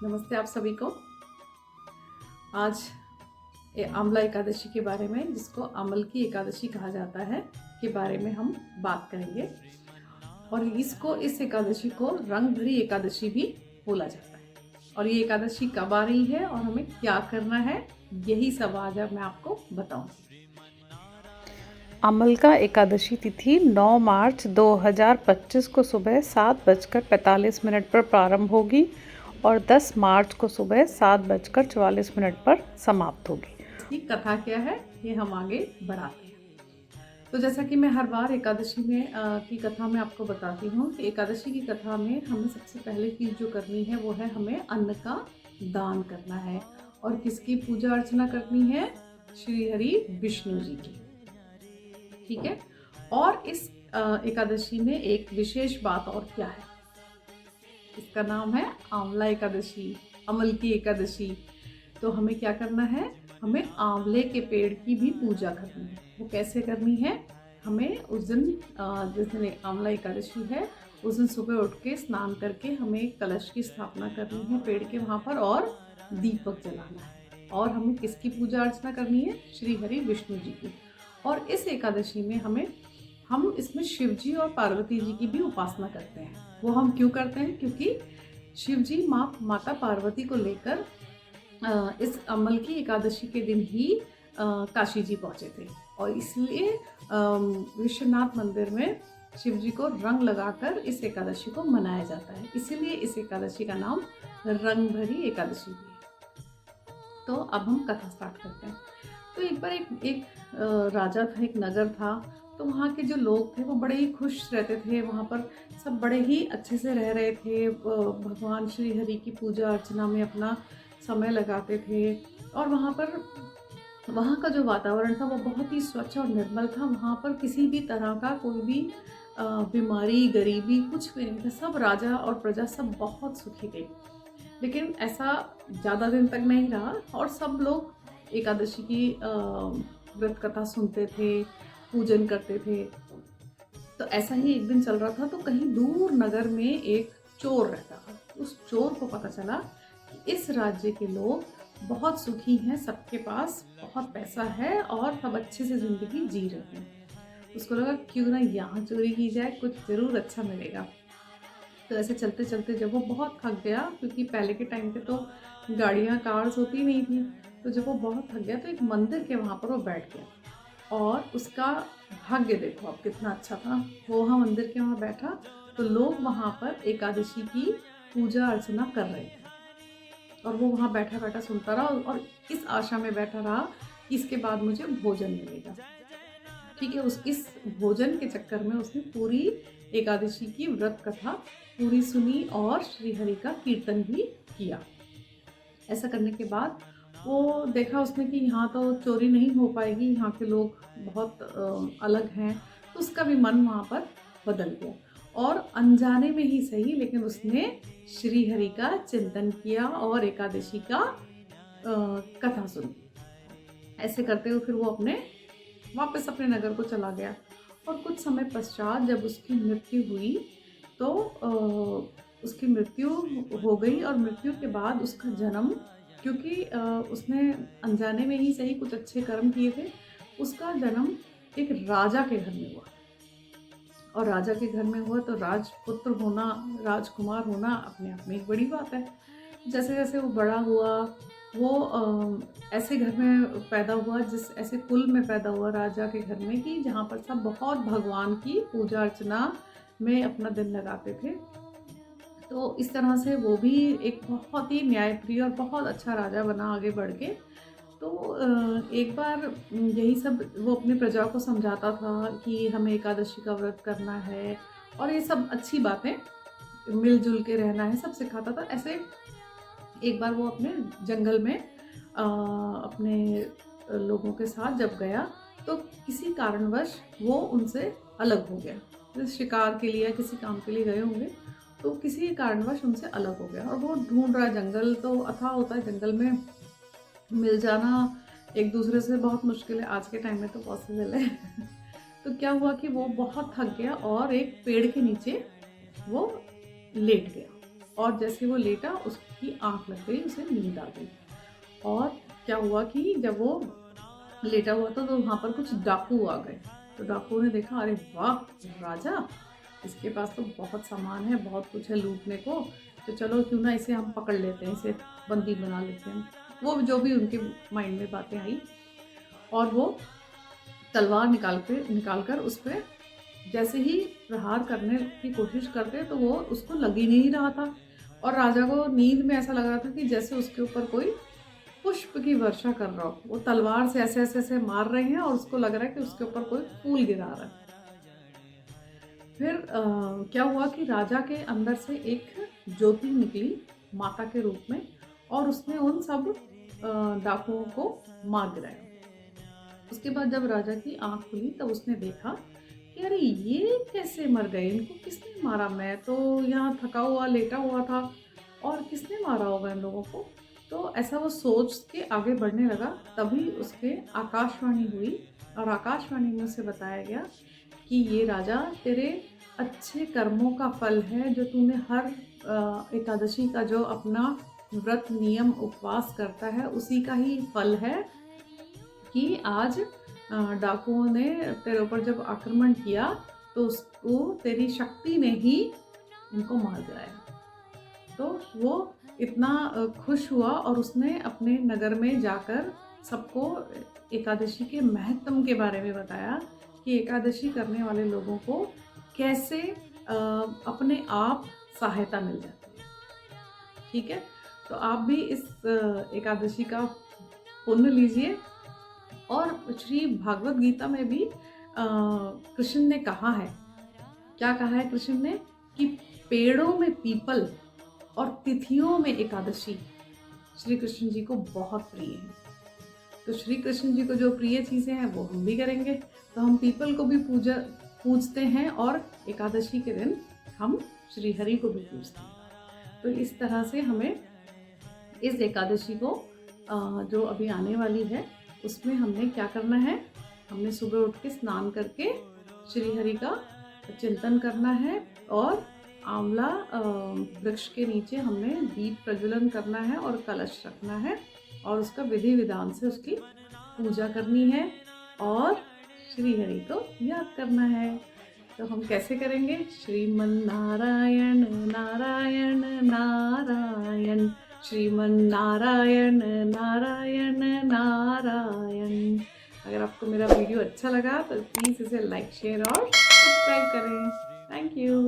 नमस्ते आप सभी को। आज आंवला एकादशी के बारे में, जिसको अमल की एकादशी कहा जाता है, के बारे में हम बात करेंगे। और इस एकादशी को रंग भरी एकादशी भी बोला जाता है। और ये एकादशी कब आ रही है और हमें क्या करना है, यही सब आज मैं आपको बताऊंगी। अमलका एकादशी तिथि 9 मार्च 2025 को सुबह 7:45 पर प्रारंभ होगी और 10 मार्च को सुबह 7:44 पर समाप्त होगी। इसकी कथा क्या है, ये हम आगे बढ़ाते हैं। तो जैसा कि मैं हर बार एकादशी में की कथा में आपको बताती हूँ कि एकादशी की कथा में हमें सबसे पहले चीज़ जो करनी है वो है हमें अन्न का दान करना है। और किसकी पूजा अर्चना करनी है? श्री हरि विष्णु जी की। ठीक है। और इस एकादशी में एक विशेष बात और क्या है, इसका नाम है आंवला एकादशी, अमल की एकादशी। तो हमें क्या करना है? हमें आंवले के पेड़ की भी पूजा करनी है। वो कैसे करनी है? हमें उस दिन जिस दिन आंवला एकादशी है उस दिन सुबह उठ के स्नान करके हमें कलश की स्थापना करनी है पेड़ के वहाँ पर, और दीपक जलाना है। और हमें किसकी पूजा अर्चना करनी है? श्री हरि विष्णु जी की। और इस एकादशी में हम इसमें शिव जी और पार्वती जी की भी उपासना करते हैं। वो हम क्यों करते हैं? क्योंकि शिव जी माता पार्वती को लेकर इस अमल की एकादशी के दिन ही काशी जी पहुँचे थे। और इसलिए विश्वनाथ मंदिर में शिव जी को रंग लगाकर इस एकादशी को मनाया जाता है। इसीलिए इस एकादशी का नाम रंग भरी एकादशी भी है। तो अब हम कथा स्टार्ट करते हैं। तो एक बार एक राजा था, एक नगर था। तो वहाँ के जो लोग थे वो बड़े ही खुश रहते थे। वहाँ पर सब बड़े ही अच्छे से रह रहे थे, भगवान श्री हरि की पूजा अर्चना में अपना समय लगाते थे। और वहाँ का जो वातावरण था वो बहुत ही स्वच्छ और निर्मल था। वहाँ पर किसी भी तरह का कोई भी बीमारी, गरीबी कुछ भी नहीं था। सब राजा और प्रजा सब बहुत सुखी थे। लेकिन ऐसा ज़्यादा दिन तक नहीं रहा और सब लोग एकादशी की व्रत कथा सुनते थे, पूजन करते थे। तो ऐसा ही एक दिन चल रहा था। तो कहीं दूर नगर में एक चोर रहता था। उस चोर को पता चला कि इस राज्य के लोग बहुत सुखी हैं, सबके पास बहुत पैसा है और सब अच्छे से ज़िंदगी जी रहे हैं। उसको लगा क्यों ना यहाँ चोरी की जाए, कुछ ज़रूर अच्छा मिलेगा। तो ऐसे चलते चलते जब वो बहुत थक गया, क्योंकि पहले के टाइम पे तो गाड़ियाँ, कार्स होती नहीं थी, तो जब वो बहुत थक गया तो एक मंदिर के वहाँ पर वो बैठ गया। और उसका भाग्य देखो अब कितना अच्छा था। वो वहाँ मंदिर के वहाँ बैठा तो लोग वहाँ पर एकादशी की पूजा अर्चना कर रहे थे। और वो वहाँ बैठा बैठा सुनता रहा और इस आशा में बैठा रहा कि इसके बाद मुझे भोजन मिलेगा। ठीक है। इस भोजन के चक्कर में उसने पूरी एकादशी की व्रत कथा पूरी सुनी और श्री हरि का कीर्तन भी किया। ऐसा करने के बाद वो देखा उसने कि यहाँ तो चोरी नहीं हो पाएगी, यहाँ के लोग बहुत अलग हैं। तो उसका भी मन वहाँ पर बदल गया और अनजाने में ही सही, लेकिन उसने श्री हरि का चिंतन किया और एकादशी का कथा सुनी। ऐसे करते हुए फिर वो वापस अपने नगर को चला गया। और कुछ समय पश्चात जब उसकी मृत्यु हुई तो उसकी मृत्यु हो गई। और मृत्यु के बाद उसका जन्म, क्योंकि उसने अनजाने में ही सही कुछ अच्छे कर्म किए थे, उसका जन्म एक राजा के घर में हुआ। और राजा के घर में हुआ तो राजपुत्र होना, राजकुमार होना अपने आप में एक बड़ी बात है। जैसे जैसे वो बड़ा हुआ वो ऐसे घर में पैदा हुआ, ऐसे कुल में पैदा हुआ राजा के घर में कि जहाँ पर सब बहुत भगवान की पूजा अर्चना में अपना दिन लगाते थे। तो इस तरह से वो भी एक बहुत ही न्यायप्रिय और बहुत अच्छा राजा बना आगे बढ़ के। तो एक बार यही सब वो अपनी प्रजा को समझाता था कि हमें एकादशी का व्रत करना है और ये सब अच्छी बातें, मिलजुल के रहना है, सब सिखाता था। ऐसे एक बार वो अपने जंगल में अपने लोगों के साथ जब गया तो किसी कारणवश वो उनसे अलग हो गया। जैसे शिकार के लिए या किसी काम के लिए गए होंगे, तो किसी कारणवश उनसे अलग हो गया। और वो ढूंढ रहा, जंगल तो अथाह होता है, जंगल में मिल जाना एक दूसरे से बहुत मुश्किल है, आज के टाइम में तो पॉसिबल है। तो क्या हुआ कि वो बहुत थक गया और एक पेड़ के नीचे वो लेट गया। और जैसे वो लेटा की आंख लग गई, उसे नींद आ गई। और क्या हुआ कि जब वो लेटा हुआ था तो वहाँ पर कुछ डाकू आ गए। तो डाकुओं ने देखा, अरे वाह राजा, इसके पास तो बहुत सामान है, बहुत कुछ है लूटने को, तो चलो क्यों ना इसे हम पकड़ लेते हैं, इसे बंदी बना लेते हैं। वो जो भी उनके माइंड में बातें आई, और वो तलवार निकाल कर उस पर जैसे ही प्रहार करने की कोशिश करते तो वो उसको लग ही नहीं रहा था। और राजा को नींद में ऐसा लग रहा था कि जैसे उसके ऊपर कोई पुष्प की वर्षा कर रहा हो। वो तलवार से ऐसे ऐसे ऐसे मार रहे हैं और उसको लग रहा है कि उसके ऊपर कोई फूल गिरा रहा है। फिर क्या हुआ कि राजा के अंदर से एक ज्योति निकली माता के रूप में, और उसने उन सब डाकुओं को मार गिराया। उसके बाद जब राजा की आंख खुली तब उसने देखा कि अरे ये कैसे मर गए, इनको किसने मारा, मैं तो यहाँ थका हुआ लेटा हुआ था, और किसने मारा होगा इन लोगों को। तो ऐसा वो सोच के आगे बढ़ने लगा। तभी उसके आकाशवाणी हुई, और आकाशवाणी में उसे बताया गया कि ये राजा तेरे अच्छे कर्मों का फल है, जो तूने हर एकादशी का जो अपना व्रत नियम उपवास करता है उसी का ही फल है कि आज डाकुओं ने तेरे ऊपर जब आक्रमण किया तो उसको तेरी शक्ति ने ही उनको मार गिराया। तो वो इतना खुश हुआ और उसने अपने नगर में जाकर सबको एकादशी के महत्व के बारे में बताया कि एकादशी करने वाले लोगों को कैसे अपने आप सहायता मिल जाती है। ठीक है, तो आप भी इस एकादशी का पुण्य लीजिए। और श्री भागवत गीता में भी कृष्ण ने कहा है, क्या कहा है कृष्ण ने, कि पेड़ों में पीपल और तिथियों में एकादशी श्री कृष्ण जी को बहुत प्रिय है। तो श्री कृष्ण जी को जो प्रिय चीज़ें हैं वो हम भी करेंगे। तो हम पीपल को भी पूजते हैं, और एकादशी के दिन हम श्री हरि को भी पूजते हैं। तो इस तरह से हमें इस एकादशी को जो अभी आने वाली है उसमें हमने क्या करना है, हमने सुबह उठ के स्नान करके श्री हरि का चिंतन करना है, और आंवला वृक्ष के नीचे हमने दीप प्रज्वलन करना है और कलश रखना है, और उसका विधि विधान से उसकी पूजा करनी है और श्री हरि को याद करना है। तो हम कैसे करेंगे, श्रीमन नारायण नारायण नारायण, श्रीमन नारायण नारायण नारायण। अगर आपको मेरा वीडियो अच्छा लगा तो प्लीज़ इसे लाइक, शेयर और सब्सक्राइब करें। Thank you.